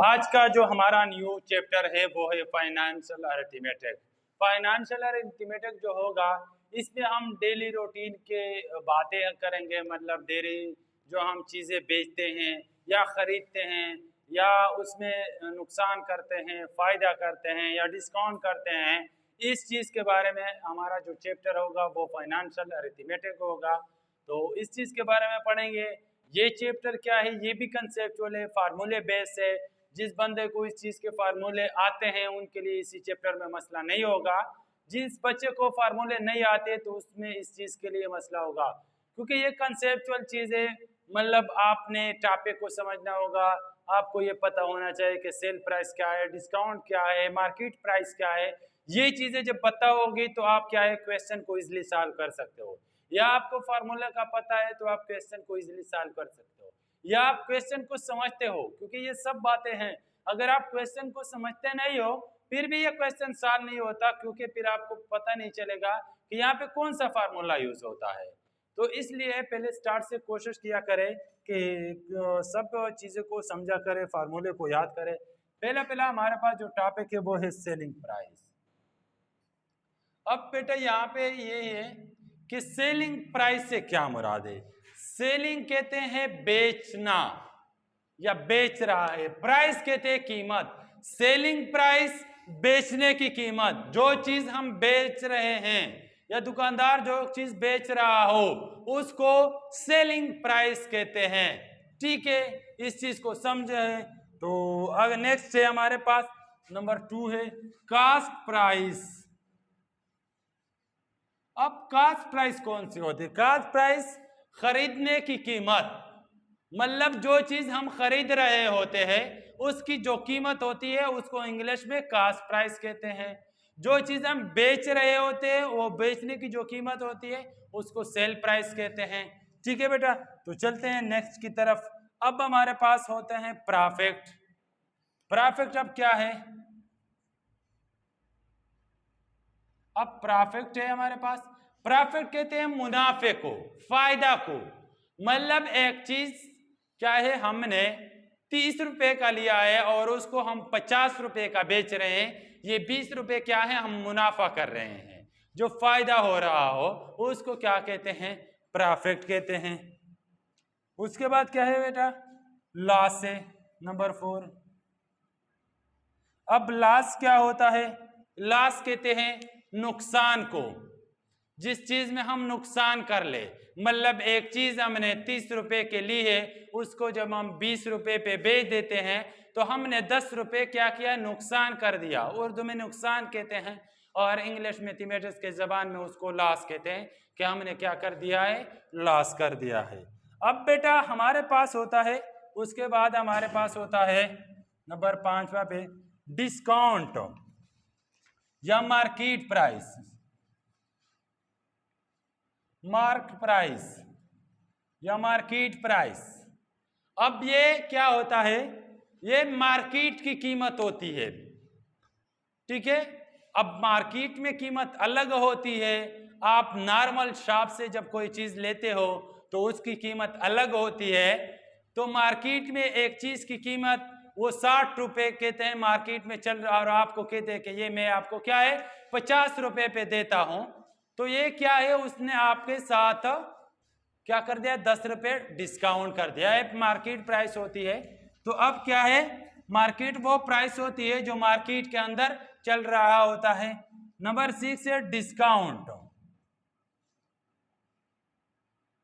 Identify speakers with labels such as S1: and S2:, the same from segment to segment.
S1: आज का जो हमारा न्यू चैप्टर है वो है फाइनेंशियल अरिथमेटिक। फाइनेंशियल अरिथमेटिक जो होगा इसमें हम डेली रूटीन के बातें करेंगे, मतलब डेली जो हम चीज़ें बेचते हैं या खरीदते हैं या उसमें नुकसान करते हैं, फायदा करते हैं या डिस्काउंट करते हैं, इस चीज़ के बारे में हमारा जो चैप्टर होगा वो फाइनेंशियल अरिथमेटिक होगा। तो इस चीज़ के बारे में पढ़ेंगे। ये चैप्टर क्या है, ये भी कंसेप्चुअल है, फार्मूले बेस है। जिस बंदे को इस चीज़ के फार्मूले आते हैं उनके लिए इसी चैप्टर में मसला नहीं होगा। जिस बच्चे को फार्मूले नहीं आते तो उसमें इस चीज़ के लिए मसला होगा, क्योंकि ये कंसेप्चुअल चीज़ है। मतलब आपने टॉपिक को समझना होगा, आपको ये पता होना चाहिए कि सेल प्राइस क्या है, डिस्काउंट क्या है, मार्केट प्राइस क्या है। ये चीज़ें जब पता होगी तो आप क्या है क्वेश्चन को इजिली सॉल्व कर सकते हो, या आपको फार्मूला का पता है तो आप क्वेश्चन को इजिली सॉल्व कर सकते हो, या आप क्वेश्चन को समझते हो, क्योंकि ये सब बातें हैं। अगर आप क्वेश्चन को समझते नहीं हो फिर भी ये क्वेश्चन सॉल्व नहीं होता, क्योंकि फिर आपको पता नहीं चलेगा कि यहाँ पे कौन सा फार्मूला यूज होता है। तो इसलिए पहले स्टार्ट से कोशिश किया करें कि सब चीज़ों को समझा करें, फार्मूले को याद करें। पहला पहला हमारे पास जो टॉपिक है वो है सेलिंग प्राइस। अब बेटा यहाँ पे ये है कि सेलिंग प्राइस से क्या मुराद है। सेलिंग कहते हैं बेचना या बेच रहा है, प्राइस कहते हैं कीमत। सेलिंग प्राइस बेचने की कीमत, जो चीज हम बेच रहे हैं या दुकानदार जो चीज बेच रहा हो उसको सेलिंग प्राइस कहते हैं। ठीक है, इस चीज को समझे। तो अगर नेक्स्ट है हमारे पास नंबर 2 है कास्ट प्राइस। अब कास्ट प्राइस कौन सी होती है? कास्ट प्राइस खरीदने की कीमत, मतलब जो चीज हम खरीद रहे होते हैं उसकी जो कीमत होती है उसको इंग्लिश में कास्ट प्राइस कहते हैं। जो चीज हम बेच रहे होते हैं वो बेचने की जो कीमत होती है उसको सेल प्राइस कहते हैं। ठीक है बेटा, तो चलते हैं नेक्स्ट की तरफ। अब हमारे पास होते हैं प्रॉफिट। प्रॉफिट अब क्या है? अब प्रॉफिट है हमारे पास। प्रॉफिट कहते हैं मुनाफे को, फायदा को। मतलब एक चीज क्या है, हमने 30 रुपए का लिया है और उसको हम 50 रुपए का बेच रहे हैं, ये 20 रुपए क्या है हम मुनाफा कर रहे हैं। जो फायदा हो रहा हो उसको क्या कहते हैं? प्रॉफिट कहते हैं। उसके बाद क्या है बेटा? लॉस है नंबर 4। अब लॉस क्या होता है? लॉस कहते हैं नुकसान को, जिस चीज में हम नुकसान कर ले। मतलब एक चीज हमने 30 रुपए के ली है, उसको जब हम 20 रुपए पे बेच देते हैं तो हमने 10 रुपए क्या किया? नुकसान कर दिया। उर्दू में नुकसान कहते हैं और इंग्लिश मैथमेटिक्स के जबान में उसको लॉस कहते हैं कि हमने क्या कर दिया है? लॉस कर दिया है। अब बेटा हमारे पास होता है, उसके बाद हमारे पास होता है नंबर 5वां पे डिस्काउंट या मार्केट प्राइस। मार्केट प्राइस या मार्केट प्राइस, अब ये क्या होता है? ये मार्केट की कीमत होती है। ठीक है, अब मार्केट में कीमत अलग होती है। आप नॉर्मल शॉप से जब कोई चीज लेते हो तो उसकी कीमत अलग होती है। तो मार्केट में एक चीज की कीमत वो 60 रुपए कहते हैं मार्केट में चल रहा, और आपको कहते हैं कि ये मैं आपको क्या है 50 रुपए पे देता हूं। तो ये क्या है, उसने आपके साथ क्या कर दिया? 10 रुपए डिस्काउंट कर दिया। एक मार्केट प्राइस होती है। तो अब क्या है? मार्केट वो प्राइस होती है जो मार्केट के अंदर चल रहा होता है। नंबर 6 है डिस्काउंट।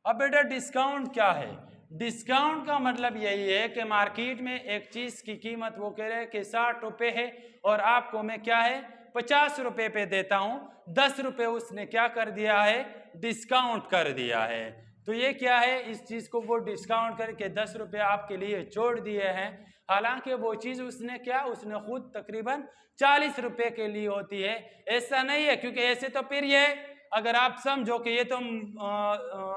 S1: अब बेटा डिस्काउंट क्या है? डिस्काउंट का मतलब यही है कि मार्केट में एक चीज की कीमत वो कह रहे हैं कि 60 रुपए है और आपको मैं क्या है 50 रुपए पे देता हूं, 10 रुपए उसने क्या कर दिया है? डिस्काउंट कर दिया है। तो ये क्या है? इस चीज को वो डिस्काउंट करके 10 रुपए आपके लिए छोड़ दिए हैं। हालांकि वो चीज उसने क्या, उसने खुद तकरीबन 40 रुपए के लिए होती है। ऐसा नहीं है, क्योंकि ऐसे तो फिर ये अगर आप समझो कि ये तो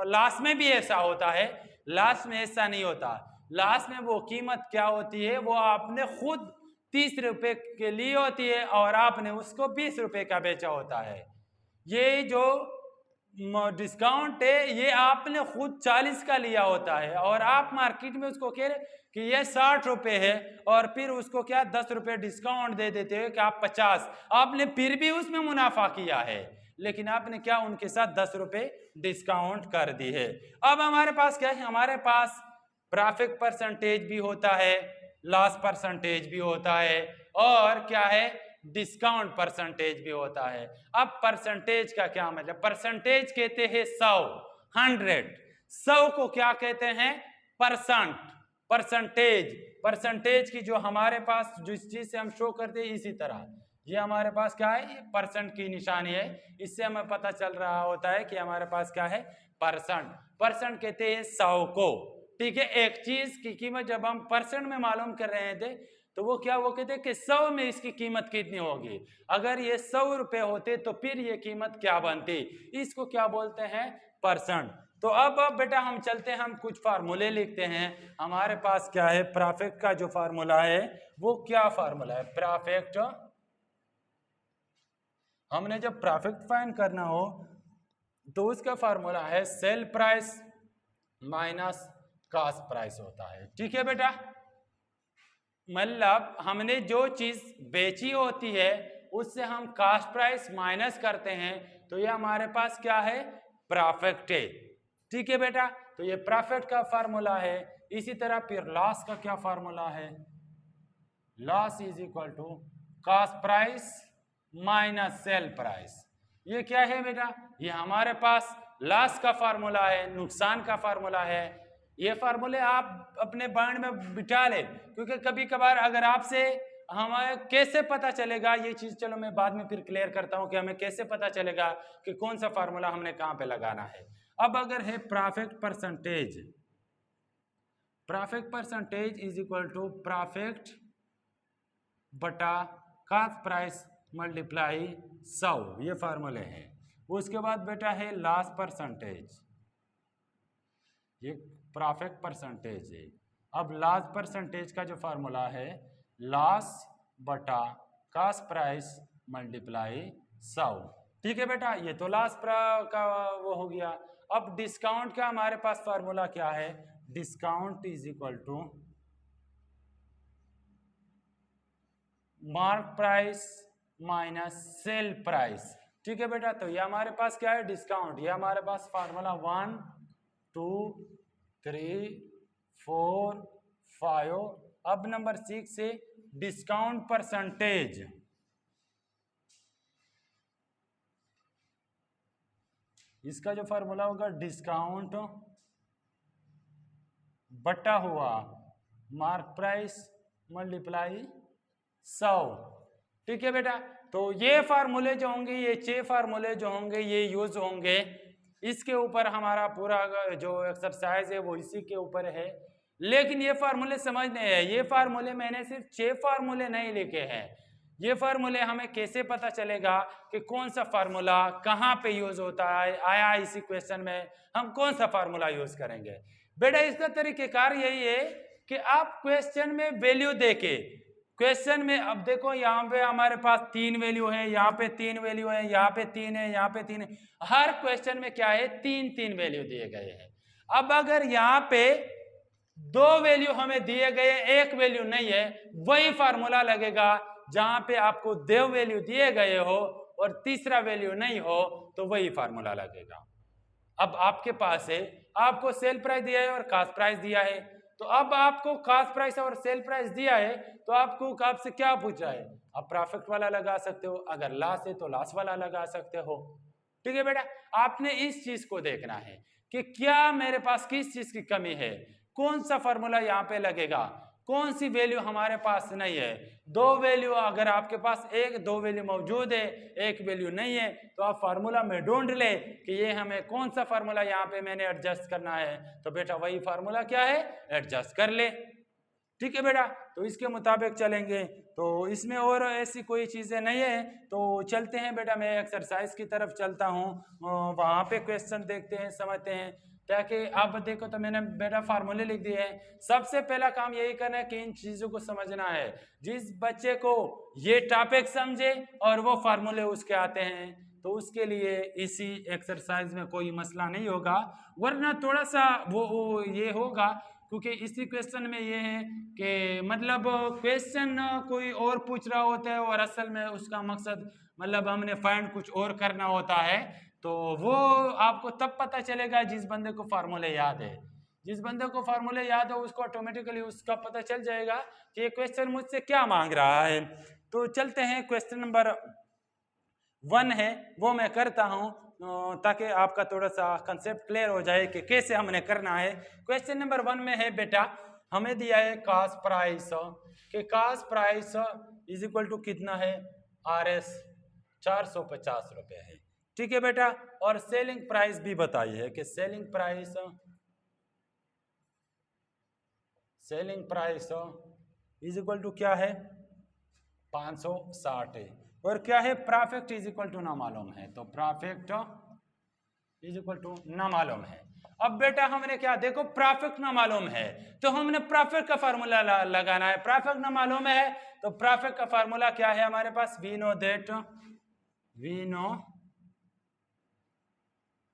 S1: लास्ट में भी ऐसा होता है, लास्ट में ऐसा नहीं होता। लास्ट में वो कीमत क्या होती है? वो आपने खुद 30 रुपए के लिए होती है और आपने उसको 20 रुपए का बेचा होता है। ये जो डिस्काउंट है ये आपने खुद 40 का लिया होता है और आप मार्केट में उसको कह रहे कि ये 60 रुपए है और फिर उसको क्या 10 रुपए डिस्काउंट दे देते हैं कि आप 50, आपने फिर भी उसमें मुनाफा किया है, लेकिन आपने क्या उनके साथ 10 रुपए डिस्काउंट कर दी है। अब हमारे पास क्या है, हमारे पास प्रॉफिट परसेंटेज भी होता है, लॉस परसेंटेज भी होता है और क्या है डिस्काउंट परसेंटेज भी होता है। अब परसेंटेज का क्या मतलब, परसेंटेज कहते हैं 100, 100 को क्या कहते हैं परसेंट, परसेंटेज, परसेंटेज की जो हमारे पास जिस चीज से हम शो करते हैं इसी तरह ये हमारे पास क्या है, ये परसेंट की निशानी है, इससे हमें पता चल रहा होता है कि हमारे पास क्या है परसेंट। परसेंट कहते हैं 100 को, ठीक है। एक चीज की कीमत जब हम परसेंट में मालूम कर रहे थे तो वो क्या, वो कहते हैं कि 100 में इसकी कीमत कितनी होगी, अगर ये 100 रुपए होते तो फिर ये कीमत क्या बनती, इसको क्या बोलते हैं परसेंट। तो अब बेटा हम चलते हैं, हम कुछ फार्मूले लिखते हैं। हमारे पास क्या है प्रॉफिट का जो फार्मूला है वो क्या फार्मूला है, प्रॉफिट, हमने जब प्रॉफिट फाइंड करना हो तो उसका फार्मूला है sell price minus cost price होता है, ठीक है बेटा। मतलब हमने जो चीज बेची होती है उससे हम कॉस्ट प्राइस माइनस करते हैं तो ये हमारे पास क्या है प्रॉफिट है, ठीक है बेटा। तो ये प्रॉफिट का फार्मूला है। इसी तरह फिर लॉस का क्या फार्मूला है, loss is equal to cost price minus sell price. ये क्या है बेटा, ये हमारे पास लॉस का फार्मूला है, नुकसान का फार्मूला है। ये फार्मूले आप अपने माइंड में बिठा ले, क्योंकि कभी कभार अगर आपसे हमें कैसे पता चलेगा ये चीज, चलो मैं बाद में फिर क्लियर करता हूं कि हमें कैसे पता चलेगा कि कौन सा फार्मूला हमने कहां पे लगाना है। अब अगर है profit percentage, profit percentage is equal to profit बटा कॉस्ट प्राइस मल्टीप्लाई 100, ये फार्मूले हैं। उसके बाद बेटा है लॉस परसेंटेज, ये प्रॉफिट परसेंटेज है। अब लॉस परसेंटेज का जो फार्मूला है लॉस बटा कॉस्ट प्राइस मल्टीप्लाई 100, ठीक है बेटा। ये तो लॉस का वो हो गया। अब डिस्काउंट का हमारे पास फार्मूला क्या है, discount is equal to mark price minus sell price, ठीक है बेटा। तो ये हमारे पास क्या है डिस्काउंट, ये हमारे पास फार्मूला 1 2 3 4 5। अब नंबर 6 से डिस्काउंट परसेंटेज, इसका जो फार्मूला होगा डिस्काउंट बटा हुआ मार्क प्राइस मल्टीप्लाई 100, ठीक है बेटा। तो ये फार्मूले जो होंगे, ये 6 फार्मूले जो होंगे ये यूज होंगे। इसके ऊपर हमारा पूरा जो एक्सरसाइज है वो इसी के ऊपर है। लेकिन ये फार्मूले समझने हैं, ये फार्मूले मैंने सिर्फ 6 फार्मूले नहीं लिखे हैं। ये फार्मूले हमें कैसे पता चलेगा कि कौन सा फार्मूला कहाँ पे यूज होता है, आया इसी क्वेश्चन में हम कौन सा फार्मूला यूज करेंगे। बेटा इसका तरीकेकार यही है कि आप क्वेश्चन में वैल्यू देके, क्वेश्चन में अब देखो यहाँ पे हमारे पास 3 वैल्यू है, यहाँ पे 3 वैल्यू है, यहाँ पे 3 है, यहाँ पे 3 है, हर क्वेश्चन में क्या है 3 वैल्यू दिए गए हैं। अब अगर यहाँ पे 2 वैल्यू हमें दिए गए, एक वैल्यू नहीं है, वही फार्मूला लगेगा। जहां पे आपको 2 वैल्यू दिए गए हो और तीसरा वैल्यू नहीं हो तो वही फार्मूला लगेगा। अब आपके पास है, आपको सेल प्राइस दिया है और कॉस्ट प्राइस दिया है, तो अब आपको कॉस्ट प्राइस और सेल प्राइस दिया है तो आपको आपसे क्या पूछ रहा है, आप प्रॉफिट वाला लगा सकते हो, अगर लॉस है तो लॉस वाला लगा सकते हो, ठीक है बेटा। आपने इस चीज को देखना है कि क्या मेरे पास किस चीज की कमी है, कौन सा फॉर्मूला यहाँ पे लगेगा, कौन सी वैल्यू हमारे पास नहीं है। 2 वैल्यू अगर आपके पास 2 वैल्यू मौजूद है, एक वैल्यू नहीं है, तो आप फार्मूला में ढूंढ ले कि ये हमें कौन सा फार्मूला यहाँ पे मैंने एडजस्ट करना है, तो बेटा वही फार्मूला क्या है एडजस्ट कर ले, ठीक है बेटा। तो इसके मुताबिक चलेंगे, तो इसमें और ऐसी कोई चीज़ें नहीं है। तो चलते हैं बेटा, मैं एक्सरसाइज की तरफ चलता हूँ, वहाँ पे क्वेश्चन देखते हैं, समझते हैं। ताकि आप देखो तो मैंने बेटा फार्मूले लिख दिए हैं। सबसे पहला काम यही करना है कि इन चीज़ों को समझना है। जिस बच्चे को ये टॉपिक समझे और वो फार्मूले उसके आते हैं तो उसके लिए इसी एक्सरसाइज में कोई मसला नहीं होगा, वरना थोड़ा सा वो ये होगा, क्योंकि इसी क्वेश्चन में ये है कि मतलब क्वेश्चन कोई और पूछ रहा होता है और असल में उसका मकसद मतलब हमने फाइंड कुछ और करना होता है। तो वो आपको तब पता चलेगा जिस बंदे को फार्मूले याद है। जिस बंदे को फार्मूले याद हो उसको ऑटोमेटिकली उसका पता चल जाएगा कि ये क्वेश्चन मुझसे क्या मांग रहा है। तो चलते हैं, क्वेश्चन नंबर 1 है वो मैं करता हूं ताकि आपका थोड़ा सा कंसेप्ट क्लियर हो जाए कि कैसे हमने करना है। क्वेश्चन नंबर 1 में है बेटा, हमें दिया है कास्ट प्राइस, कि cost price is equal to कितना है, RS 450 रुपए है, ठीक है बेटा। और सेलिंग प्राइस भी बताई है कि selling price is equal to क्या है, 560 है। और क्या है, प्रॉफिट इज इक्वल टू ना मालूम है, तो प्रॉफिट इज इक्वल टू ना मालूम है। अब बेटा हमने क्या, देखो प्रॉफिट ना मालूम है तो हमने प्रॉफिट का फार्मूला लगाना है। प्रॉफिट ना मालूम है तो प्रॉफिट का फार्मूला क्या है हमारे पास, we know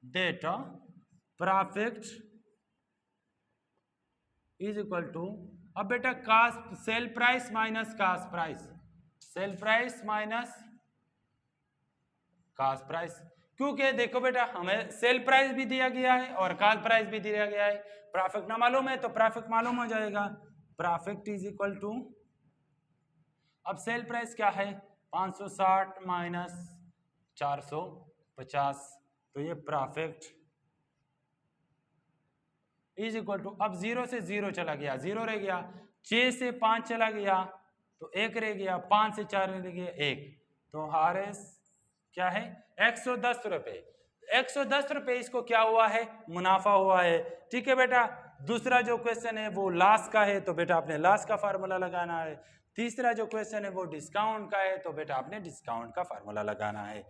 S1: that profit is equal to, अब बेटा cost sell price minus cost price, sell price minus cost price, क्योंकि देखो बेटा हमें सेल प्राइस भी दिया गया है और कास्ट प्राइस भी दिया गया है। प्रॉफिट ना मालूम है तो प्रॉफिट मालूम हो जाएगा, प्रॉफिट इज इक्वल टू, अब सेल प्राइस क्या है 560 माइनस 450, तो ये प्रॉफिट इज इक्वल टू, अब 0 से 0 चला गया, 0 रह गया, 6 से 5 चला गया तो 1 रह गया, 5 से 4 रह गया 1, तो RS क्या है 110 रुपए। 110 रुपए इसको क्या हुआ है, मुनाफा हुआ है, ठीक है बेटा। दूसरा जो क्वेश्चन है वो लॉस का है, तो बेटा आपने लॉस का फार्मूला लगाना है। तीसरा जो क्वेश्चन है वो डिस्काउंट का है, तो बेटा आपने डिस्काउंट का फार्मूला लगाना है।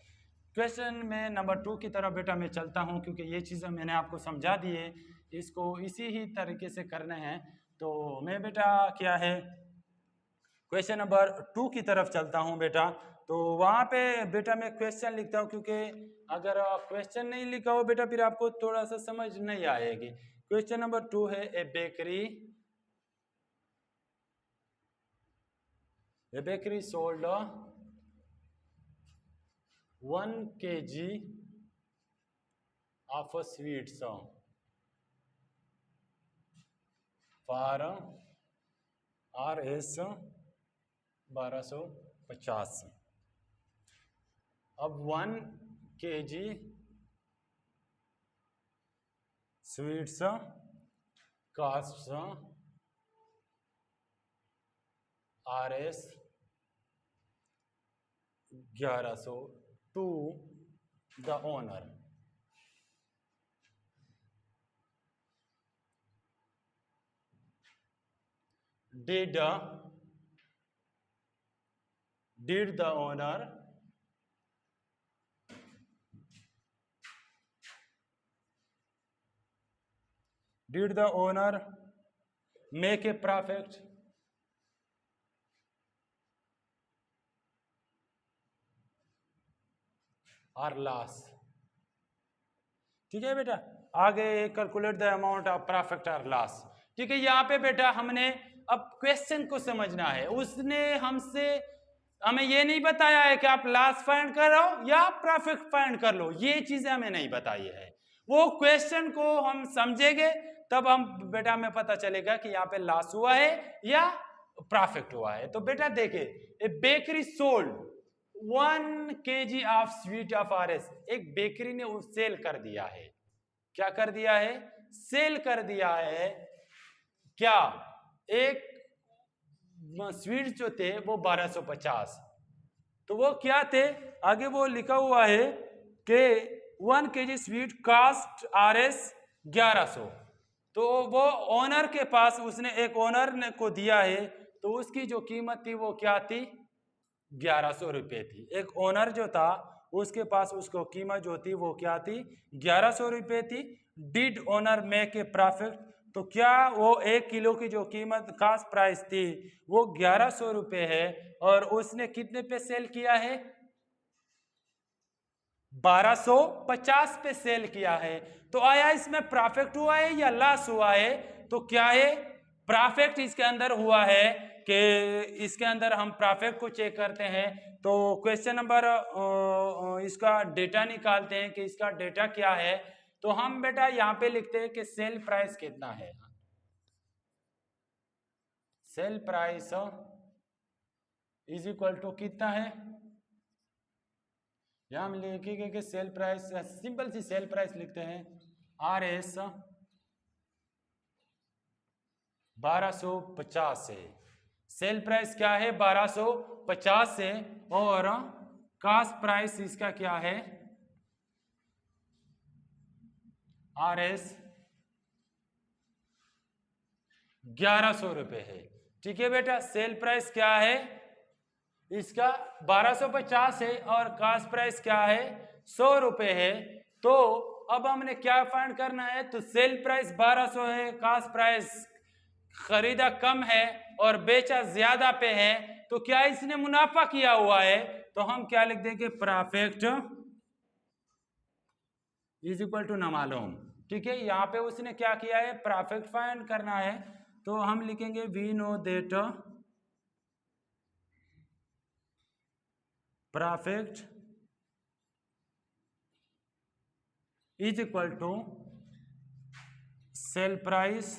S1: क्वेश्चन में नंबर 2 की तरफ बेटा मैं चलता हूं, क्योंकि ये चीज़ें मैंने आपको समझा दी है, इसको इसी ही तरीके से करने हैं। तो मैं बेटा क्या है क्वेश्चन नंबर 2 की तरफ चलता हूं बेटा। तो वहां पे बेटा मैं क्वेश्चन लिखता हूं, क्योंकि अगर क्वेश्चन नहीं लिखा हो बेटा फिर आपको थोड़ा सा समझ नहीं आएगी। क्वेश्चन नंबर 2 है, ए bakery sold 1 kg of sweets for RS 1250। अब 1 kg sweets cost RS 1100 to the owner. Did the owner make a profit or loss? ठीक है बेटा, आगे calculate the amount of profit और लॉस। ठीक है, यहाँ पे बेटा हमने अब क्वेश्चन को समझना है। उसने हमें ये नहीं बताया है कि आप लॉस फाइंड करो या प्रॉफिट फाइंड कर लो, ये चीजें हमें नहीं बताई है। वो क्वेश्चन को हम समझेंगे तब हम बेटा हमें पता चलेगा कि यहाँ पे लॉस हुआ है या प्रॉफिट हुआ है। तो बेटा देखे, a bakery sold 1 kg of sweet of RS, एक बेकरी ने सेल कर दिया है, क्या कर दिया है, सेल कर दिया है। क्या, एक स्वीट जो थे वो 1250, तो वो क्या थे, आगे वो लिखा हुआ है कि 1 kg स्वीट कास्ट RS 1100, तो वो ओनर के पास, उसने एक ओनर ने को दिया है, तो उसकी जो कीमत थी वो क्या थी, 1100 रुपये थी। एक ओनर जो था उसके पास उसको कीमत जो थी वो क्या थी, 1100 रुपये थी। Did owner make a profit, तो क्या वो 1 किलो की जो कीमत कास्ट प्राइस थी वो 1100 रुपये है और उसने कितने पे सेल किया है, 1250 पे सेल किया है, तो आया इसमें प्रॉफिट हुआ है या लॉस हुआ है? तो क्या है, प्रॉफिट इसके अंदर हुआ है। कि इसके अंदर हम प्रॉफिट को चेक करते हैं, तो क्वेश्चन नंबर इसका डेटा निकालते हैं कि इसका डेटा क्या है। तो हम बेटा यहाँ पे लिखते हैं कि सेल प्राइस कितना है। Sell price is equal to कितना है, यहां हम लिखेंगे कि सेल प्राइस, सिंपल सी सेल प्राइस लिखते हैं, आर एस 1250 है। सेल प्राइस क्या है 1250 है, और कास्ट प्राइस इसका क्या है, आर एस 1100 रुपए है। ठीक है बेटा, सेल प्राइस क्या है इसका 1250 है और कास्ट प्राइस क्या है 100 रुपए है। तो अब हमने क्या फाइंड करना है, तो सेल प्राइस 1200 है, कास्ट प्राइस खरीदा कम है और बेचा ज्यादा पे है, तो क्या इसने मुनाफा किया हुआ है? तो हम क्या लिख देंगे, प्रॉफिट इज इक्वल टू ना मालूम। ठीक है, यहाँ पे उसने क्या किया है, प्रॉफिट फाइंड करना है, तो हम लिखेंगे we know that profit is equal to sell price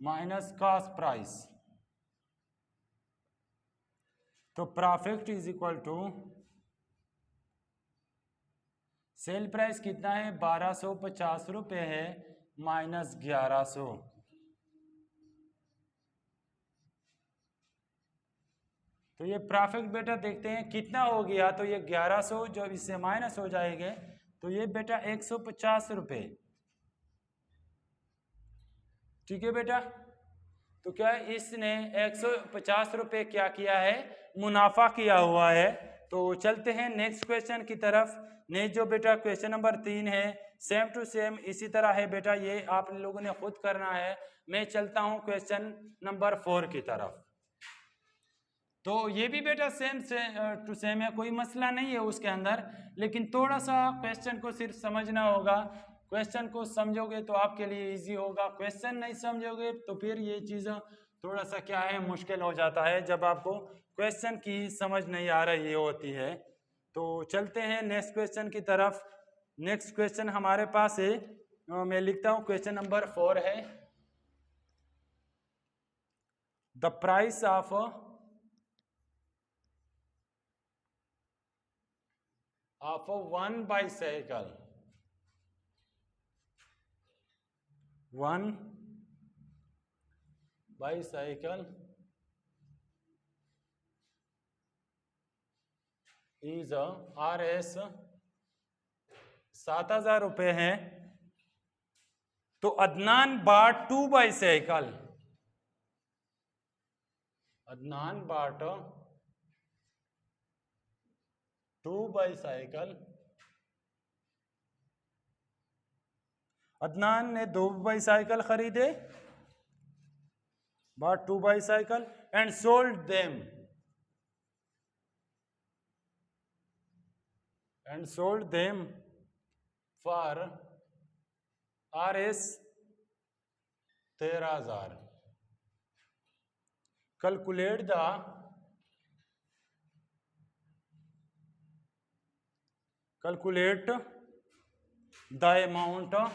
S1: minus cost price. तो profit is equal to sell price कितना है 1250 रुपए है, माइनस 1100। तो ये प्रॉफिट बेटा देखते हैं कितना हो गया, तो ये 1100 जो इससे माइनस हो जाएंगे, तो ये बेटा 150 रुपए। ठीक है बेटा, तो क्या इसने 150 रुपए क्या किया है, मुनाफा किया हुआ है। तो चलते हैं नेक्स्ट क्वेश्चन की तरफ। नेक्स्ट जो बेटा क्वेश्चन नंबर 3 है, सेम टू सेम इसी तरह है बेटा, ये आप लोगों ने खुद करना है। मैं चलता हूं क्वेश्चन नंबर 4 की तरफ। तो ये भी बेटा सेम टू सेम है, कोई मसला नहीं है उसके अंदर, लेकिन थोड़ा सा क्वेश्चन को सिर्फ समझना होगा। क्वेश्चन को समझोगे तो आपके लिए इजी होगा, क्वेश्चन नहीं समझोगे तो फिर ये चीज़ थोड़ा सा क्या है, मुश्किल हो जाता है जब आपको क्वेश्चन की समझ नहीं आ रही होती है। तो चलते हैं नेक्स्ट क्वेश्चन की तरफ। नेक्स्ट क्वेश्चन हमारे पास है, मैं लिखता हूँ क्वेश्चन नंबर 4 है, the price of one bicycle, one bicycle is RS 7000 रुपए है। तो Adnan bought 2 bicycle, Adnan bought 2 bicycle, Adnan ने 2 बाईसाइकिल खरीदे, bought 2 bicycle and sold them, for RS 13,000। Calculate the amount of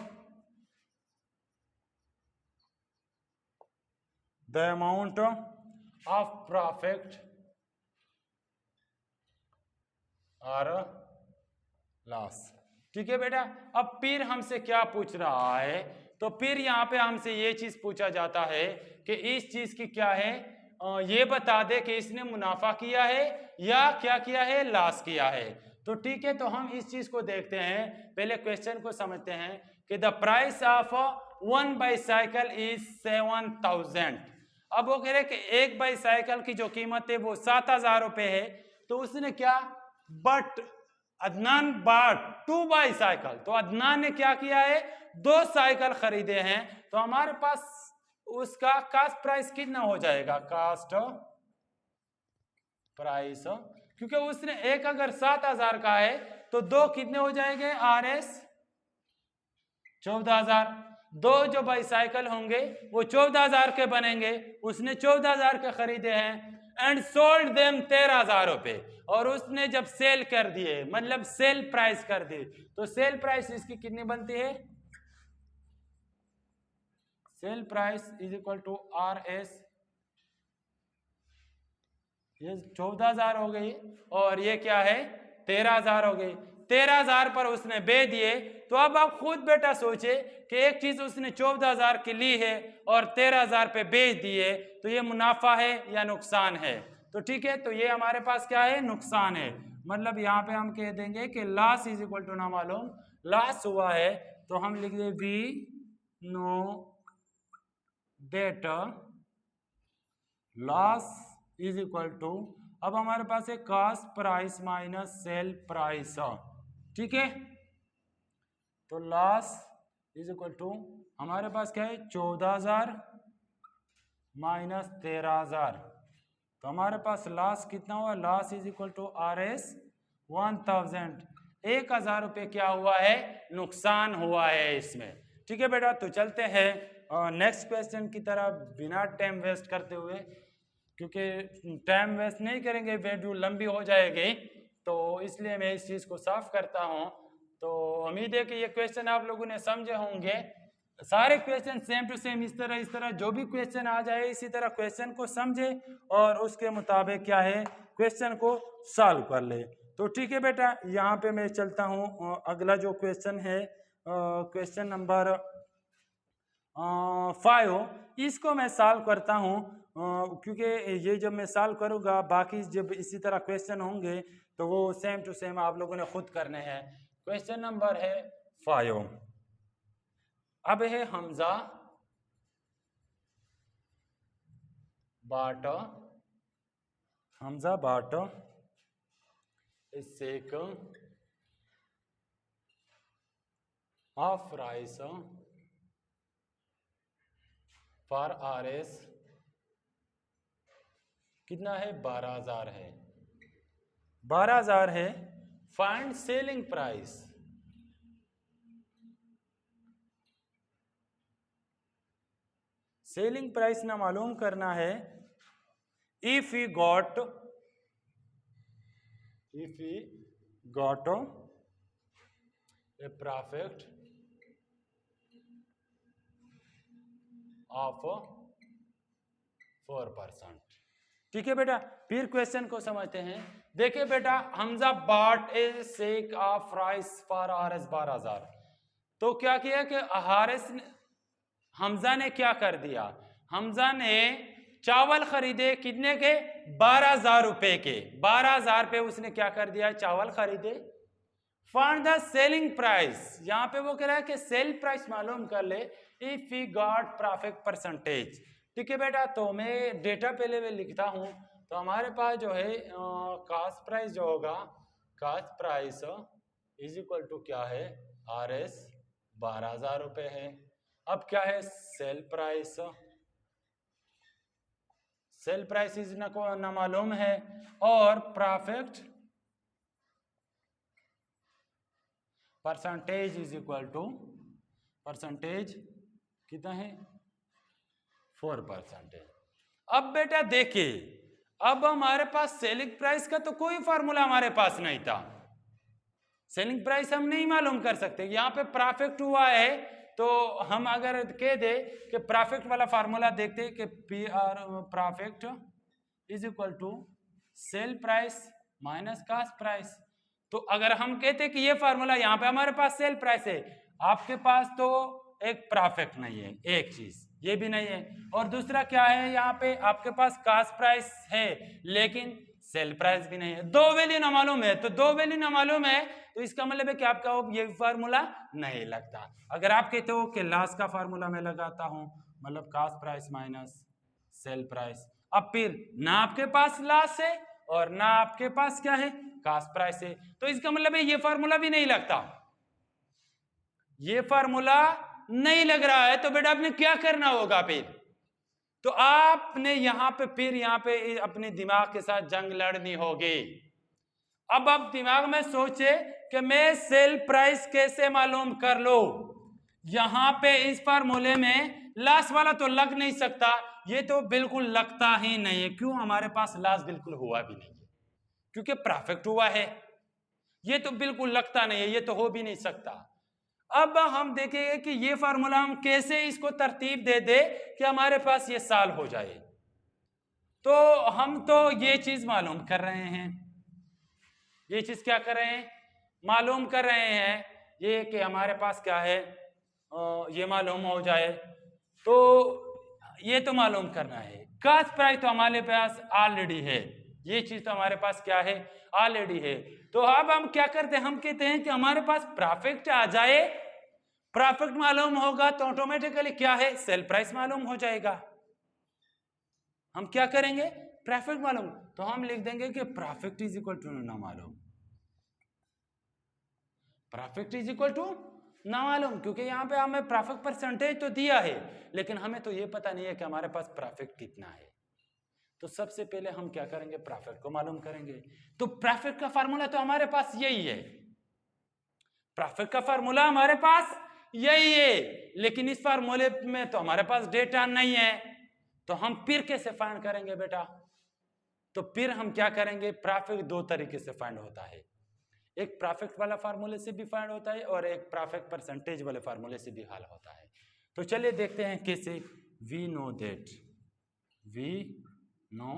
S1: profit or loss। ठीक है बेटा, अब फिर हमसे क्या पूछ रहा है, तो फिर यहाँ पे हमसे ये चीज पूछा जाता है कि इस चीज की क्या है, ये बता दे कि इसने मुनाफा किया है या क्या किया है, लॉस किया है। तो ठीक है, तो हम इस चीज को देखते हैं, पहले क्वेश्चन को समझते हैं कि the price of 1 bicycle is 7000। अब वो कह रहे कि एक बाईसाइकिल की जो कीमत है वो 7000 रुपए है। तो उसने क्या, बट अदनान bought 2 बाईसाइकिल, तो अदनान ने क्या किया है, 2 साइकिल खरीदे हैं। तो हमारे पास उसका कास्ट प्राइस कितना हो जाएगा, कास्ट प्राइस क्योंकि उसने एक अगर 7,000 का है तो दो कितने हो जाएंगे RS 14,000। दो जो बाईसाइकिल होंगे वो 14,000 के बनेंगे, उसने 14,000 के खरीदे हैं एंड सोल्ड देम 13,000 रुपए। और उसने जब सेल कर दिए मतलब सेल प्राइस कर दी तो सेल प्राइस इसकी कितनी बनती है? Sell price is equal to RS, ये 14,000 हो गई और ये क्या है 13,000 हो गई। 13,000 पर उसने बेच दिए। तो अब आप खुद बेटा सोचे कि एक चीज उसने 14,000 की ली है और 13,000 पे बेच दिए, तो ये मुनाफा है या नुकसान है? तो ठीक है, तो ये हमारे पास क्या है? नुकसान है। मतलब यहाँ पे हम कह देंगे कि लॉस इज इक्वल टू ना मालूम, लॉस हुआ है तो हम लिख दे we know that loss is equal to, अब हमारे पास है cost price minus sell price. ठीक है, तो लॉस इज इक्वल टू हमारे पास क्या है 14,000 माइनस 13,000, तो हमारे पास लॉस कितना हुआ? Loss is equal to RS 1,000, 1,000 रुपये क्या हुआ है? नुकसान हुआ है इसमें। ठीक है बेटा, तो चलते हैं नेक्स्ट क्वेश्चन की तरफ बिना टाइम वेस्ट करते हुए, क्योंकि टाइम वेस्ट नहीं करेंगे वीडियो लंबी हो जाएगी, तो इसलिए मैं इस चीज़ को साफ करता हूँ। तो उम्मीद है कि ये क्वेश्चन आप लोगों ने समझे होंगे। सारे क्वेश्चन सेम टू सेम इस तरह जो भी क्वेश्चन आ जाए इसी तरह क्वेश्चन को समझे और उसके मुताबिक क्या है क्वेश्चन को सॉल्व कर ले। तो ठीक है बेटा, यहाँ पे मैं चलता हूँ अगला जो क्वेश्चन है क्वेश्चन नंबर 5, इसको मैं सॉल्व करता हूँ क्योंकि ये जब मैं सॉल्व करूँगा बाकी जब इसी तरह क्वेश्चन होंगे तो वो सेम टू सेम आप लोगों ने खुद करने हैं। क्वेश्चन नंबर है 5। अब है हमजा बाट sake of rice for RS कितना है? 12,000 है, 12,000 है। Find selling price, selling price ना मालूम करना है। If he got a profit of 4%। ठीक है बेटा, फिर क्वेश्चन को समझते हैं। देखिए बेटा, Hamza bot A sake of rice for RS 12,000। तो क्या किया कि हमजा ने क्या कर दिया? हमजा ने चावल खरीदे कितने के? 12,000 रुपए के। 12,000 पे उसने क्या कर दिया? चावल खरीदे। फाइंड द सेलिंग प्राइस, यहाँ पे वो कह रहा है कि सेल प्राइस मालूम कर ले if he got profit percentage. ठीक है बेटा, तो मैं डेटा पहले मैं लिखता हूँ। तो हमारे पास जो है कॉस्ट प्राइस जो होगा, cost price is equal to क्या है? RS 12,000 रुपए है। अब क्या है? Sell price, sell price is ना मालूम है और profit percentage is equal to, percentage कितना है? 4%। अब बेटा देखिए, अब हमारे पास सेलिंग प्राइस का तो कोई फार्मूला हमारे पास नहीं था। सेलिंग प्राइस हम नहीं मालूम कर सकते। यहाँ पे प्रॉफिट हुआ है तो हम अगर कह दे कि प्रॉफिट वाला फार्मूला देखते कि PR profit is equal to sell price minus cost price. तो अगर हम कहते कि ये फार्मूला, यहाँ पे हमारे पास सेल प्राइस है, आपके पास तो एक प्रॉफिट नहीं है, एक चीज ये भी नहीं है, और दूसरा क्या है? यहाँ पे आपके पास कॉस्ट प्राइस है लेकिन सेल प्राइस भी नहीं है। दो वैल्यू ना मालूम है, तो दो वैल्यू ना मालूम है तो इसका मतलब है कि आपका ये फार्मूला नहीं लगता। अगर आप कहते हो कि लॉस का फार्मूला मैं लगाता हूं, मतलब cost price minus sell price, अब फिर ना आपके पास लॉस है और ना आपके पास क्या है? कॉस्ट प्राइस है, तो इसका मतलब है ये फार्मूला भी नहीं लगता। ये फार्मूला नहीं लग रहा है तो बेटा आपने क्या करना होगा फिर? तो आपने यहां पे फिर यहाँ पे अपने दिमाग के साथ जंग लड़नी होगी। अब आप दिमाग में सोचे कि मैं सेल प्राइस कैसे मालूम कर लो। यहां पे इस फार्मूले में लॉस वाला तो लग नहीं सकता, ये तो बिल्कुल लगता ही नहीं है। क्यों? हमारे पास लॉस बिल्कुल हुआ भी नहीं है, क्योंकि प्रॉफिट हुआ है। ये तो बिल्कुल लगता नहीं है, ये तो हो भी नहीं सकता। अब हम देखेंगे कि ये फार्मूला हम कैसे इसको तरतीब दे दे कि हमारे पास ये सॉल्व हो जाए। तो हम तो ये चीज मालूम कर रहे हैं, ये चीज क्या कर रहे हैं, मालूम कर रहे हैं ये कि हमारे पास क्या है, ये मालूम हो जाए। तो ये तो मालूम करना है। कॉस्ट प्राइस तो हमारे पास ऑलरेडी है, ये चीज तो हमारे पास क्या है, ऑलरेडी है। तो अब हम क्या करते हैं, हम कहते हैं कि हमारे पास प्रॉफिट आ जाए। प्रॉफिट मालूम होगा तो ऑटोमेटिकली क्या है, सेल प्राइस मालूम हो जाएगा। हम क्या करेंगे, प्रॉफिट मालूम, तो हम लिख देंगे कि प्रॉफिट इज इक्वल टू ना मालूम, प्रॉफिट इज इक्वल टू ना मालूम, क्योंकि यहाँ पे हमें प्रॉफिट परसेंटेज तो दिया है, लेकिन हमें तो ये पता नहीं है कि हमारे पास प्रॉफिट कितना है। तो सबसे पहले हम क्या करेंगे, प्रॉफिट को मालूम करेंगे। तो प्रॉफिट का फार्मूला तो हमारे पास यही है, प्रॉफिट का फार्मूला हमारे पास यही है, लेकिन इस फार्मूले में तो हमारे पास डेटा नहीं है। तो हम फिर कैसे फाइंड करेंगे बेटा, तो फिर हम क्या करेंगे, प्रॉफिट दो तरीके से फाइंड होता है, एक प्रॉफिट वाला फार्मूले से भी फाइंड होता है और एक प्रॉफिट परसेंटेज वाले फार्मूले से भी हल होता है। तो चलिए देखते हैं कैसे। We know that, we know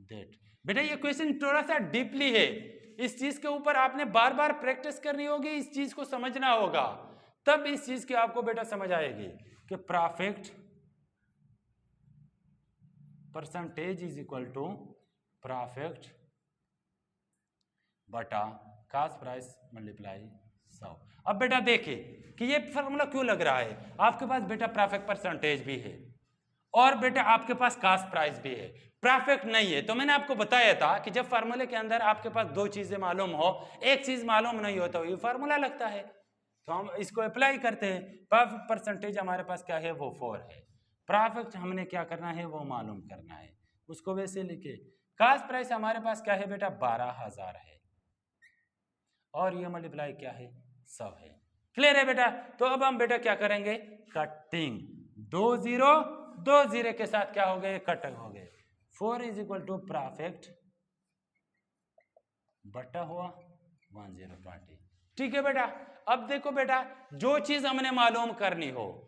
S1: that. बेटा ये क्वेश्चन थोड़ा सा डीपली है, इस चीज के ऊपर आपने बार बार प्रैक्टिस करनी होगी, इस चीज को समझना होगा, तब इस चीज की आपको बेटा समझ आएगी कि profit percentage is equal to profit बटा कॉस्ट प्राइस मल्टीप्लाई 100। अब बेटा देखिए कि ये फार्मूला क्यों लग रहा है, आपके पास बेटा प्रॉफिट परसेंटेज भी है और बेटा आपके पास कॉस्ट प्राइस भी है, प्रॉफिट नहीं है। तो मैंने आपको बताया था कि जब फार्मूले के अंदर आपके पास दो चीजें मालूम हो, एक चीज मालूम नहीं हो, तो ये फार्मूला लगता है। तो हम इसको अप्लाई करते हैं। प्रॉफिट परसेंटेज हमारे पास क्या है, वो 4 है। प्रॉफिट हमने क्या करना है, वो मालूम करना है, उसको वैसे लिखे। कॉस्ट प्राइस हमारे पास क्या है बेटा, 12,000 है, और ये मल्टीप्लाई क्या है, 100 है। क्लियर है बेटा? तो अब हम बेटा क्या करेंगे, कटिंग, 2 0 के साथ क्या हो गए, कट हो गए। 4 इज इक्वल टू प्रॉफिट बटा हुआ 1020। ठीक है बेटा? अब देखो बेटा, जो चीज हमने मालूम करनी हो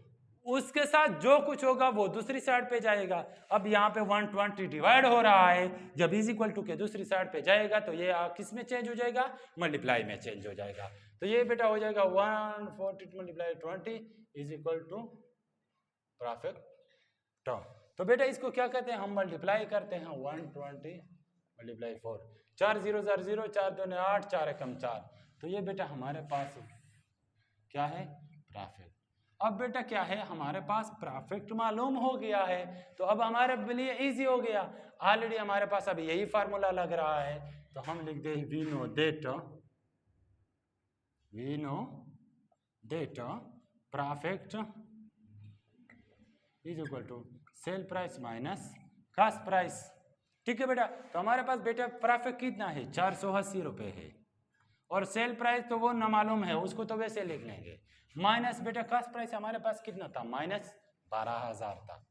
S1: उसके साथ जो कुछ होगा वो दूसरी साइड पे जाएगा। अब यहाँ पे 120 डिवाइड हो रहा है, जब इज इक्वल टू के दूसरी साइड पे जाएगा तो ये किस में चेंज हो जाएगा, मल्टीप्लाई में चेंज हो जाएगा। तो ये बेटा हो जाएगा 140 multiply 20 is equal to profit term. तो बेटा इसको क्या कहते हैं, हम मल्टीप्लाई करते हैं 120 मल्टीप्लाई 4, 4 0 0 0, 4 2 8, 4 एकम 4। तो ये बेटा हमारे पास क्या है, प्रॉफिट। अब बेटा क्या है, हमारे पास प्रॉफिट मालूम हो गया है, तो अब हमारे लिए इजी हो गया। ऑलरेडी हमारे पास अब यही फार्मूला लग रहा है, तो हम लिख दे we know that profit is equal to sell price minus cost price. ठीक है बेटा? तो हमारे पास बेटा प्रॉफिट कितना है, 480 रुपये है, और सेल प्राइस तो वो ना मालूम है, उसको तो वैसे लिख लेंगे, माइनस बेटा कॉस्ट प्राइस हमारे पास कितना था, माइनस 12,000 था।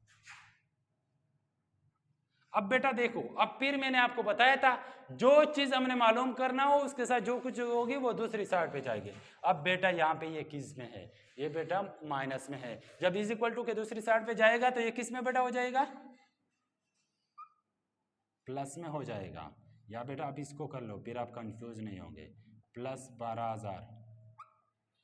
S1: अब बेटा देखो, अब फिर मैंने आपको बताया था जो चीज हमने मालूम करना हो उसके साथ जो कुछ होगी वो दूसरी साइड पे जाएगी। अब बेटा यहाँ पे ये किस में है, ये बेटा माइनस में है, जब इज इक्वल टू के दूसरी साइड पे जाएगा तो ये किस में बेटा हो जाएगा, प्लस में हो जाएगा। या बेटा आप इसको कर लो, फिर आप कंफ्यूज नहीं होंगे, plus 12,000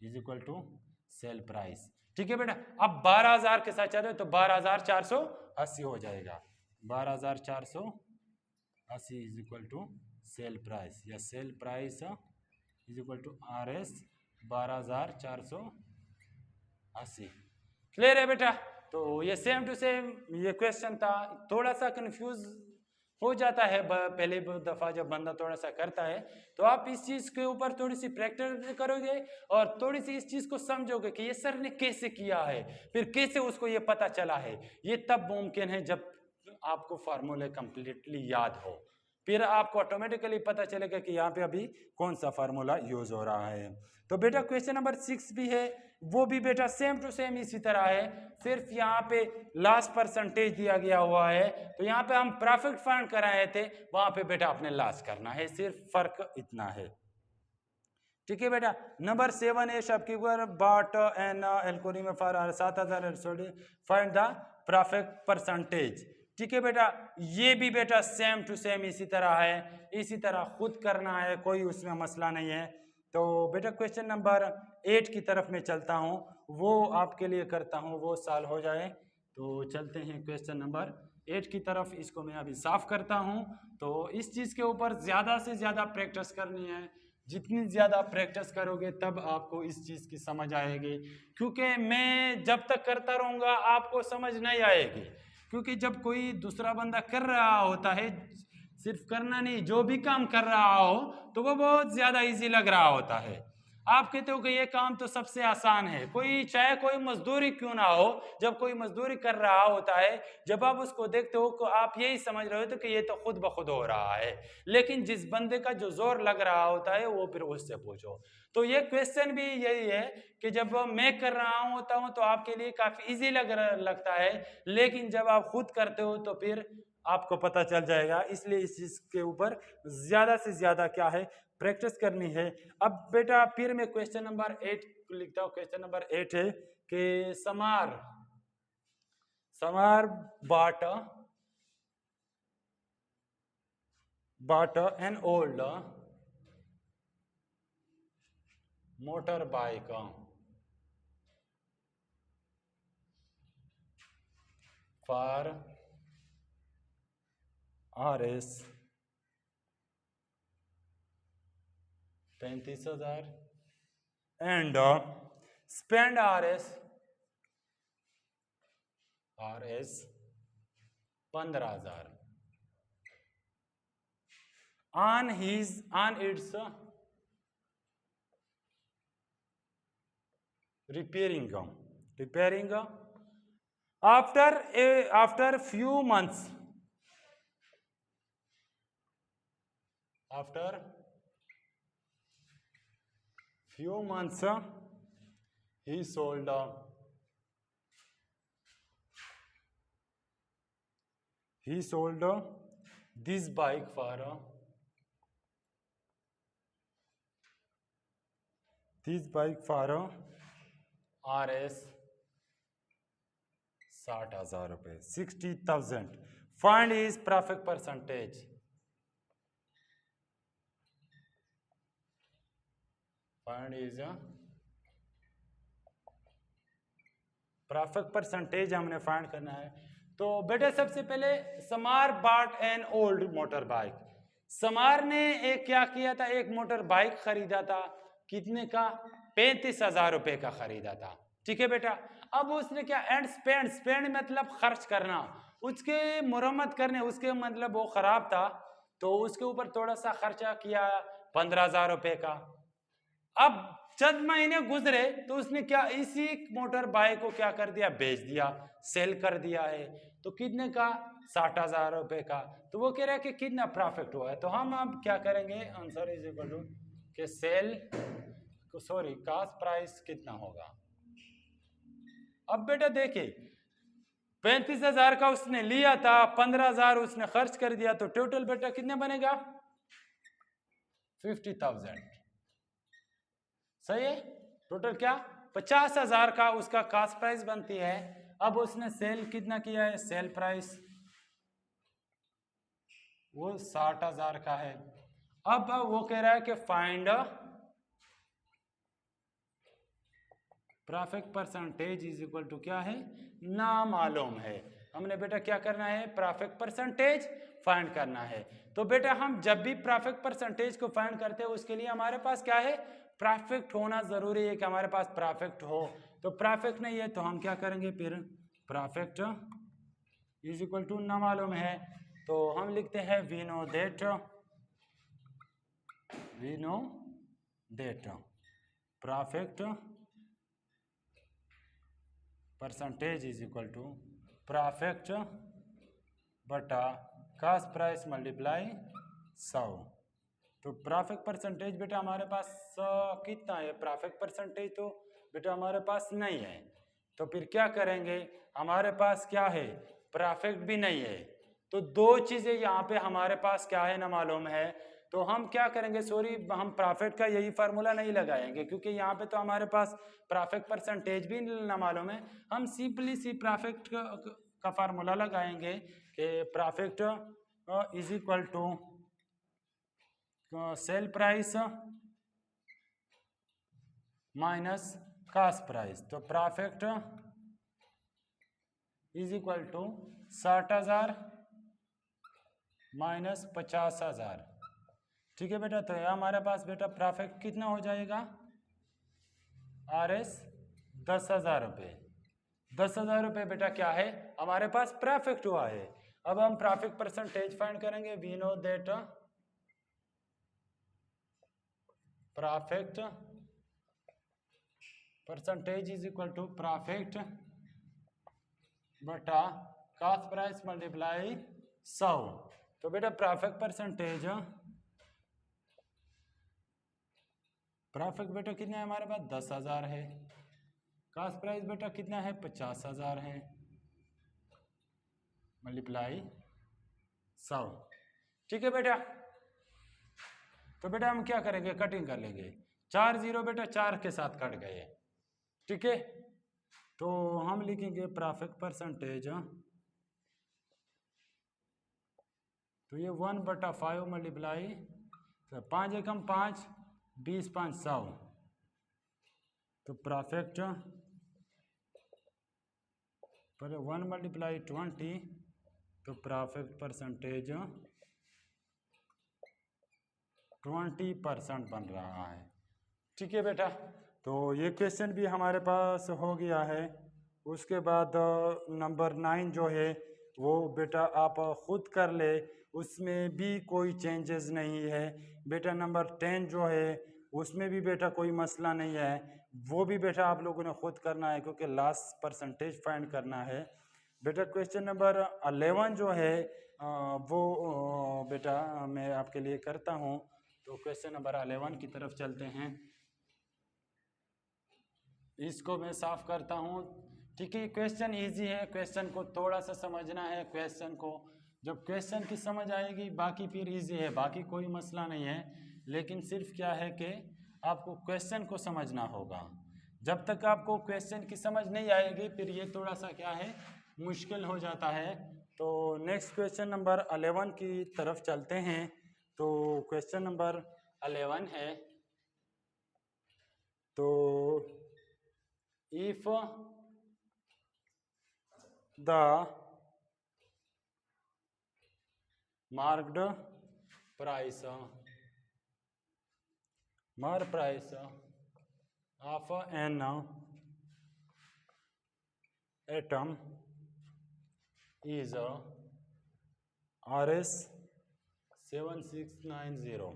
S1: is equal to sell price. ठीक है बेटा? अब 12,000 के साथ चलो तो 12,480 हो जाएगा, 12,480 is equal to sell price, या sell price is equal to RS 12,480। Clear है बेटा? तो ये सेम टू सेम ये क्वेश्चन था, थोड़ा सा कंफ्यूज हो जाता है पहले दफा जब बंदा थोड़ा सा करता है, तो आप इस चीज के ऊपर थोड़ी सी प्रैक्टिस करोगे और थोड़ी सी इस चीज को समझोगे कि ये सर ने कैसे किया है, फिर कैसे उसको ये पता चला है। ये तब मुमकिन है जब आपको फार्मूले कंप्लीटली याद हो, फिर आपको ऑटोमेटिकली पता चलेगा कि यहाँ पे अभी कौन सा फार्मूला यूज हो रहा है। तो बेटा क्वेश्चन नंबर 6 भी है, वो भी बेटा सेम टू सेम इसी तरह है, सिर्फ यहाँ पे लास्ट परसेंटेज दिया गया हुआ है। तो यहाँ पे हम प्रॉफिट फाइंड कर रहे थे, वहां पे बेटा अपने लॉस करना है, सिर्फ फर्क इतना है। ठीक है बेटा। नंबर 7 है shopkeeper bot an algorithm for 7000 find the profit percentage. ठीक है बेटा, ये भी बेटा सेम टू सेम इसी तरह है, इसी तरह खुद करना है, कोई उसमें मसला नहीं है। तो बेटा क्वेश्चन नंबर 8 की तरफ मैं चलता हूँ, वो आपके लिए करता हूँ, वो साल हो जाए। तो चलते हैं क्वेश्चन नंबर 8 की तरफ, इसको मैं अभी साफ करता हूँ। तो इस चीज़ के ऊपर ज़्यादा से ज़्यादा प्रैक्टिस करनी है, जितनी ज़्यादा प्रैक्टिस करोगे तब आपको इस चीज़ की समझ आएगी, क्योंकि मैं जब तक करता रहूँगा आपको समझ नहीं आएगी। क्योंकि जब कोई दूसरा बंदा कर रहा होता है, सिर्फ करना नहीं, जो भी काम कर रहा हो तो वो बहुत ज़्यादा इजी लग रहा होता है। आप कहते हो कि ये काम तो सबसे आसान है, कोई चाहे कोई मजदूरी क्यों ना हो, जब कोई मजदूरी कर रहा होता है, जब आप उसको देखते हो तो आप यही समझ रहे हो कि ये तो खुद ब खुद हो रहा है। लेकिन जिस बंदे का जो जोर लग रहा होता है वो फिर उससे पूछो। तो ये क्वेश्चन भी यही है कि जब मैं कर रहा होता हूँ तो आपके लिए काफी इजी लगता है, लेकिन जब आप खुद करते हो तो फिर आपको पता चल जाएगा। इसलिए इस चीज के ऊपर ज्यादा से ज्यादा क्या है, प्रैक्टिस करनी है। अब बेटा फिर मैं क्वेश्चन नंबर 8 लिखता हूँ। क्वेश्चन नंबर 8 है कि समार bought an old motorbike for Rs 35,000 and spend Rs 15,000 on its repairing after few months, he sold this bike for Rs 60,000 रुपए, 60,000। Find is profit percentage. Find is profit percentage हमने find करना है। तो बेटे सबसे पहले समार बाट एन ओल्ड मोटर बाइक। समार ने एक क्या किया था, एक मोटर बाइक खरीदा था, कितने का, 35,000 रुपए का खरीदा था। ठीक है बेटा। अब उसने क्या, एंड स्पेंड मतलब खर्च करना, उसके मुरम्मत करने, उसके मतलब वो खराब था तो उसके ऊपर थोड़ा सा खर्चा किया 15,000 रुपए का। अब चंद महीने गुजरे तो उसने क्या, इसी मोटर बाइक को क्या कर दिया, बेच दिया, सेल कर दिया है। तो कितने का, 60,000 रुपए का। तो वो कह रहा है कि कितना प्रॉफिट हुआ है। तो हम अब क्या करेंगे, आंसर इज इक्वल टू कि सेल सॉरी कास्ट प्राइस कितना होगा। अब बेटा देखिए 35,000 का उसने लिया था, 15,000 उसने खर्च कर दिया, तो टोटल बेटा कितने बनेगा, 50,000। सही है। टोटल क्या, 50,000 का उसका कास्ट प्राइस बनती है। अब उसने सेल कितना किया है, सेल प्राइस वो 60,000 का है। अब वो कह रहा है कि find profit percentage is equal to क्या है, ना मालूम है। हमने बेटा क्या करना है, प्रॉफिट परसेंटेज फाइंड करना है। तो बेटा हम जब भी प्रॉफिट परसेंटेज को फाइंड करते हैं उसके लिए हमारे पास क्या है, प्रॉफिट होना जरूरी है कि हमारे पास प्रॉफिट हो। तो प्रॉफिट नहीं है तो हम क्या करेंगे, फिर प्रॉफिट इज इक्वल टू ना मालूम है, तो हम लिखते हैं we know that profit percentage is equal to profit बटा कास्ट प्राइस मल्टीप्लाई 100। तो प्रॉफिट परसेंटेज बेटा हमारे पास कितना है? प्रॉफिट परसेंटेज तो बेटा हमारे पास नहीं है, तो फिर क्या करेंगे? हमारे पास क्या है? प्रॉफिट भी नहीं है। तो दो चीजें यहाँ पे हमारे पास क्या है ना मालूम है। तो हम क्या करेंगे, सॉरी हम प्रॉफिट का यही फार्मूला नहीं लगाएंगे, क्योंकि यहाँ पे तो हमारे पास प्रॉफिट परसेंटेज भी ना मालूम है। हम सिंपली सी प्रॉफिट का फार्मूला लगाएंगे कि profit is equal to sell price minus cost price. तो प्रॉफिट इज इक्वल टू 60,000 माइनस 50,000। ठीक है बेटा, तो यह हमारे पास बेटा प्रॉफिट कितना हो जाएगा? RS 10,000 रुपये। 10,000 रुपये बेटा क्या है? हमारे पास प्रॉफिट हुआ है। अब हम प्रॉफिट परसेंटेज फाइंड करेंगे। We know that profit percentage is equal to profit बटा कॉस्ट प्राइस मल्टीप्लाई 100। तो बेटा प्रॉफिट परसेंटेज, प्रॉफिट बेटा कितना है हमारे पास? 10,000 है। कॉस्ट प्राइस बेटा कितना है? 50,000 है, मल्टीप्लाई 100। ठीक है बेटा, तो बेटा हम क्या करेंगे? कटिंग कर लेंगे। 4 0 बेटा 4 के साथ कट गए। ठीक है, तो हम लिखेंगे प्रॉफिट परसेंटेज, तो ये 1/5 मल्टीप्लाई 5 एकम 5, 20 5 100। तो प्रॉफिट पर 1 मल्टीप्लाई 20, तो प्रॉफिट परसेंटेज 20% बन रहा है। ठीक है बेटा, तो ये क्वेश्चन भी हमारे पास हो गया है। उसके बाद नंबर 9 जो है वो बेटा आप खुद कर ले, उसमें भी कोई चेंजेस नहीं है। बेटा नंबर 10 जो है उसमें भी बेटा कोई मसला नहीं है, वो भी बेटा आप लोगों ने खुद करना है, क्योंकि लास्ट परसेंटेज फाइंड करना है। बेटा क्वेश्चन नंबर 11 जो है वो बेटा मैं आपके लिए करता हूँ। तो क्वेश्चन नंबर 11 की तरफ चलते हैं। इसको मैं साफ करता हूँ। ठीक है, क्वेश्चन इजी है, क्वेश्चन को थोड़ा सा समझना है। क्वेश्चन को जब क्वेश्चन की समझ आएगी बाकी फिर इजी है, बाकी कोई मसला नहीं है। लेकिन सिर्फ क्या है कि आपको क्वेश्चन को समझना होगा। जब तक आपको क्वेश्चन की समझ नहीं आएगी फिर ये थोड़ा सा क्या है, मुश्किल हो जाता है। तो नेक्स्ट क्वेश्चन नंबर 11 की तरफ चलते हैं। तो क्वेश्चन नंबर 11 है, तो if the marked price of an atom is RS 7690,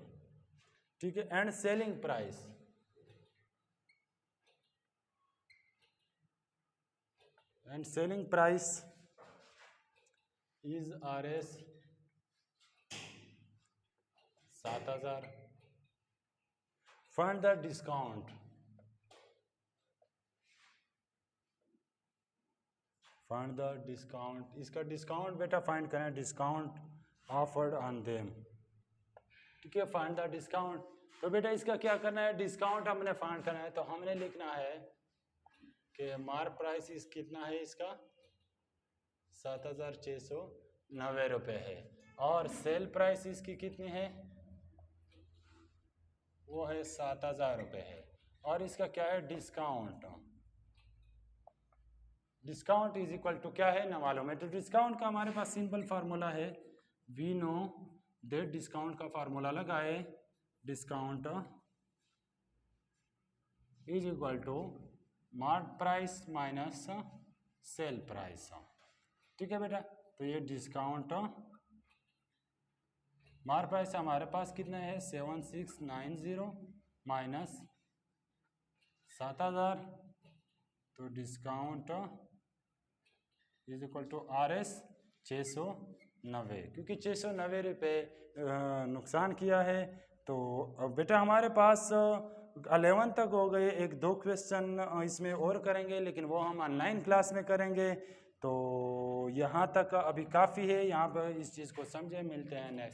S1: ठीक है, and selling price is RS 7,000। Find the discount, इसका डिस्काउंट बेटा फाइंड करें, डिस्काउंट ऑफर्ड ऑन देम। ठीक है, फाइंड द डिस्काउंट। तो बेटा इसका क्या करना है, डिस्काउंट हमने फाइंड करना है। तो हमने लिखना है कि मार्क प्राइस इस कितना है, इसका 7,690 रुपये है, और सेल प्राइस इसकी कितनी है, वो है 7,000 रुपये है, और इसका क्या है, डिस्काउंट इज इक्वल टू क्या है ना मालूम है। तो डिस्काउंट का हमारे पास सिंपल फार्मूला है, वी नो दैट डिस्काउंट का फार्मूला लगाए, discount is equal to mark price minus sell price. ठीक है बेटा, तो ये डिस्काउंट मार्क प्राइस हमारे पास कितना है, 7690 माइनस 7,000, तो discount is equal to RS 90, क्योंकि 690 रुपये नुकसान किया है। तो अब बेटा हमारे पास 11 तक हो गए, एक दो क्वेश्चन इसमें और करेंगे, लेकिन वो हम ऑनलाइन क्लास में करेंगे। तो यहाँ तक अभी काफ़ी है, यहाँ पर इस चीज़ को समझे। मिलते हैं नेक्स्ट।